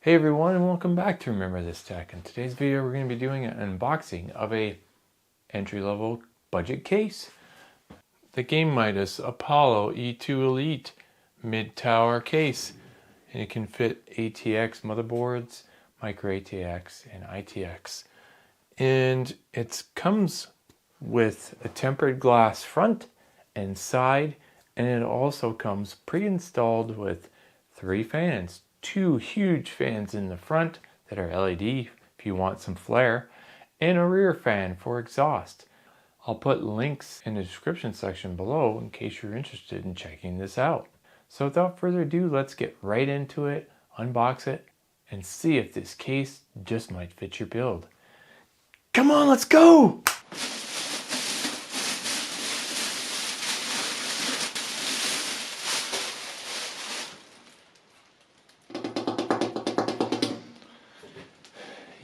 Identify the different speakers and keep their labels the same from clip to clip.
Speaker 1: Hey everyone, and welcome back to Remember This Tech. In today's video we're going to be doing an unboxing of a entry-level budget case. The GAMDIAS Apollo E2 Elite mid-tower case. And it can fit ATX motherboards, micro ATX, and ITX. And it comes with a tempered glass front and side, and it also comes pre-installed with 3 fans. 2 huge fans in the front that are LED if you want some flare, and a rear fan for exhaust. I'll put links in the description section below in case you're interested in checking this out. So without further ado, let's get right into it, unbox it, and see if this case just might fit your build. Come on, let's go!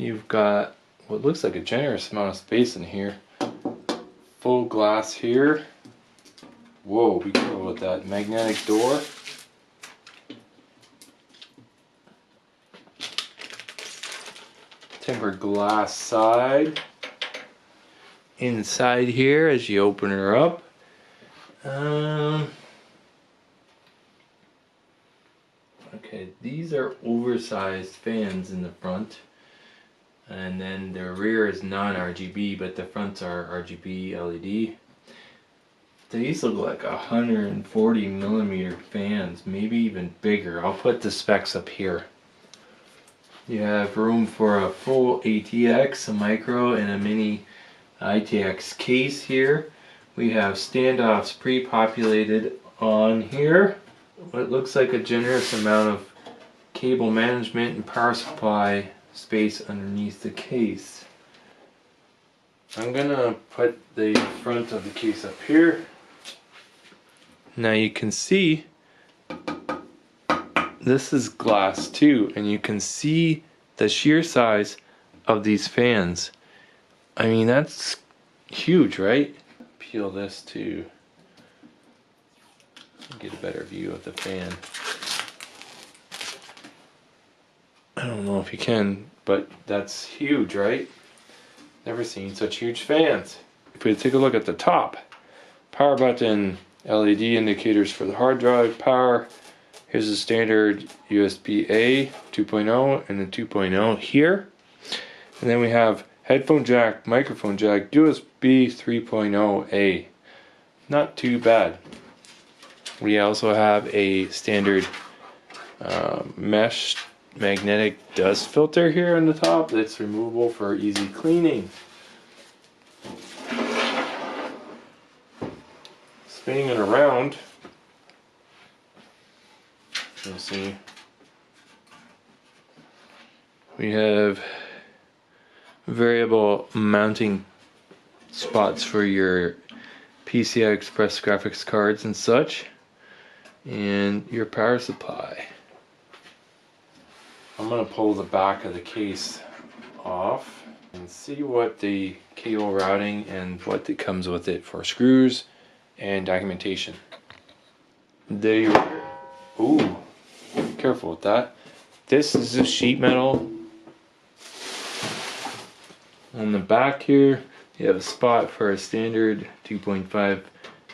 Speaker 1: You've got what looks like a generous amount of space in here. Full glass here. Whoa, be careful with that magnetic door. Tempered glass side. Inside here as you open her up. Okay, these are oversized fans in the front. And then the rear is non-RGB, but the fronts are RGB LED. These look like 140 millimeter fans, maybe even bigger. I'll put the specs up here. You have room for a full ATX, a micro, and a mini ITX case here. We have standoffs pre-populated on here. What looks like a generous amount of cable management and power supply space underneath the case. I'm gonna put the front of the case up here. Now you can see this is glass too, and you can see the sheer size of these fans. I mean, that's huge, right? Peel this to get a better view of the fan. I don't know if you can, but that's huge, right? Never seen such huge fans. If we take a look at the top, power button, LED indicators for the hard drive, power. Here's a standard USB-A 2.0 and a 2.0 here. And then we have headphone jack, microphone jack, USB 3.0A. Not too bad. We also have a standard mesh magnetic dust filter here on the top that's removable for easy cleaning. Spinning it around, you'll see we have variable mounting spots for your PCI Express graphics cards and such, and your power supply. I'm going to pull the back of the case off and see what the cable routing and what it comes with it for screws and documentation. Ooh, careful with that. This is a sheet metal. On the back here, you have a spot for a standard 2.5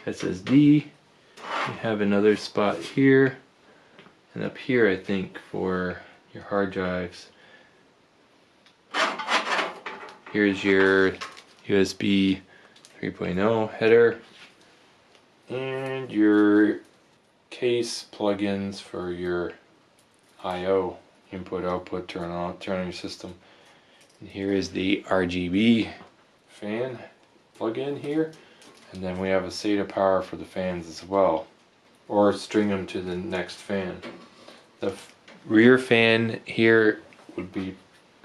Speaker 1: SSD. You have another spot here, and up here I think for your hard drives. Here's your USB 3.0 header and your case plugins for your I/O, input output, turn on your system. And here is the RGB fan plug-in here, and then we have a SATA power for the fans as well, or string them to the next fan. The rear fan here would be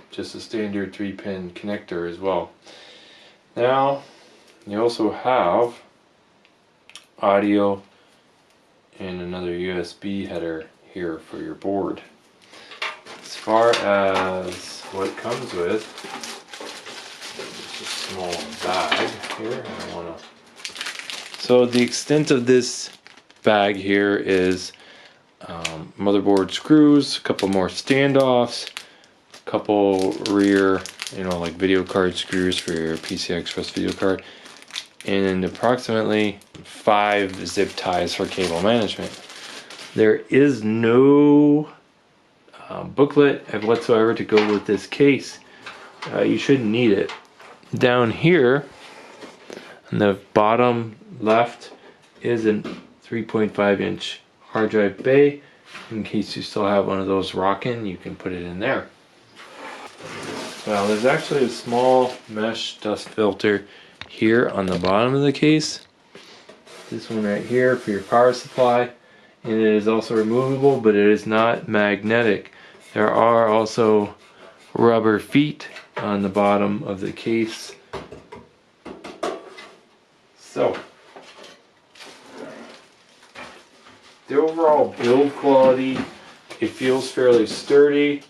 Speaker 1: just a standard 3-pin connector as well. Now you also have audio and another USB header here for your board. As far as what comes with, it's a small bag here. So the extent of this bag here is motherboard screws, a couple more standoffs, a couple rear, like video card screws for your PCI Express video card, and approximately 5 zip ties for cable management. There is no booklet whatsoever to go with this case. You shouldn't need it. Down here on the bottom left is a 3.5-inch hard drive bay. In case you still have one of those rocking, you can put it in there. Well, there's actually a small mesh dust filter here on the bottom of the case. This one right here for your power supply. And it is also removable, but it is not magnetic. There are also rubber feet on the bottom of the case. So, the overall build quality, it feels fairly sturdy.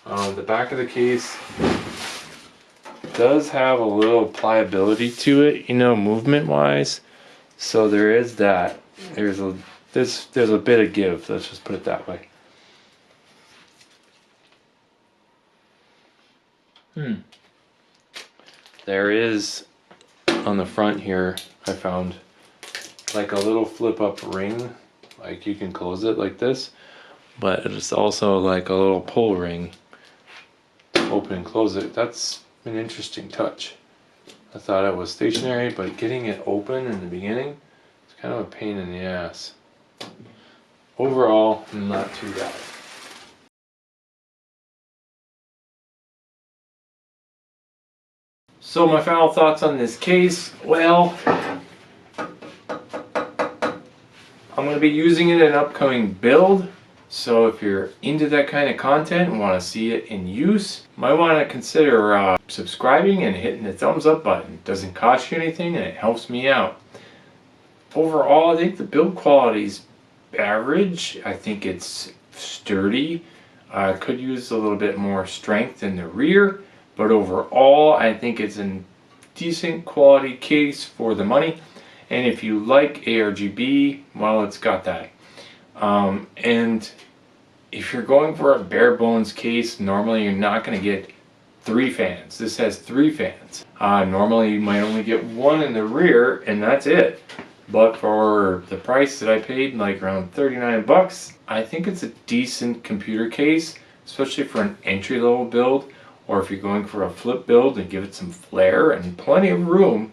Speaker 1: The back of the case does have a little pliability to it, movement wise. So there is that. There's a bit of give, let's just put it that way. There is, on the front here, I found like a little flip up ring. Like you can close it like this, but it's also like a little pull ring. Open and close it. That's an interesting touch. I thought it was stationary, but getting it open in the beginning is kind of a pain in the ass. Overall, not too bad. So my final thoughts on this case, well, I'm going to be using it in an upcoming build. So if you're into that kind of content and want to see it in use, you might want to consider subscribing and hitting the thumbs up button. It doesn't cost you anything and it helps me out. Overall, I think the build quality is average. I think it's sturdy. Could use a little bit more strength in the rear, but overall I think it's a decent quality case for the money. And if you like ARGB, well, it's got that. And if you're going for a bare bones case, normally you're not going to get 3 fans. This has 3 fans. Normally you might only get 1 in the rear and that's it. But for the price that I paid, like around 39 bucks, I think it's a decent computer case, especially for an entry-level build, or if you're going for a flip build and give it some flair and plenty of room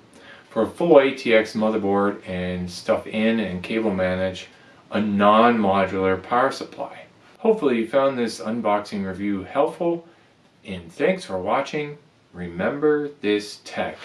Speaker 1: for a full ATX motherboard and stuff in and cable manage a non-modular power supply. Hopefully you found this unboxing review helpful, and thanks for watching. Remember this tech.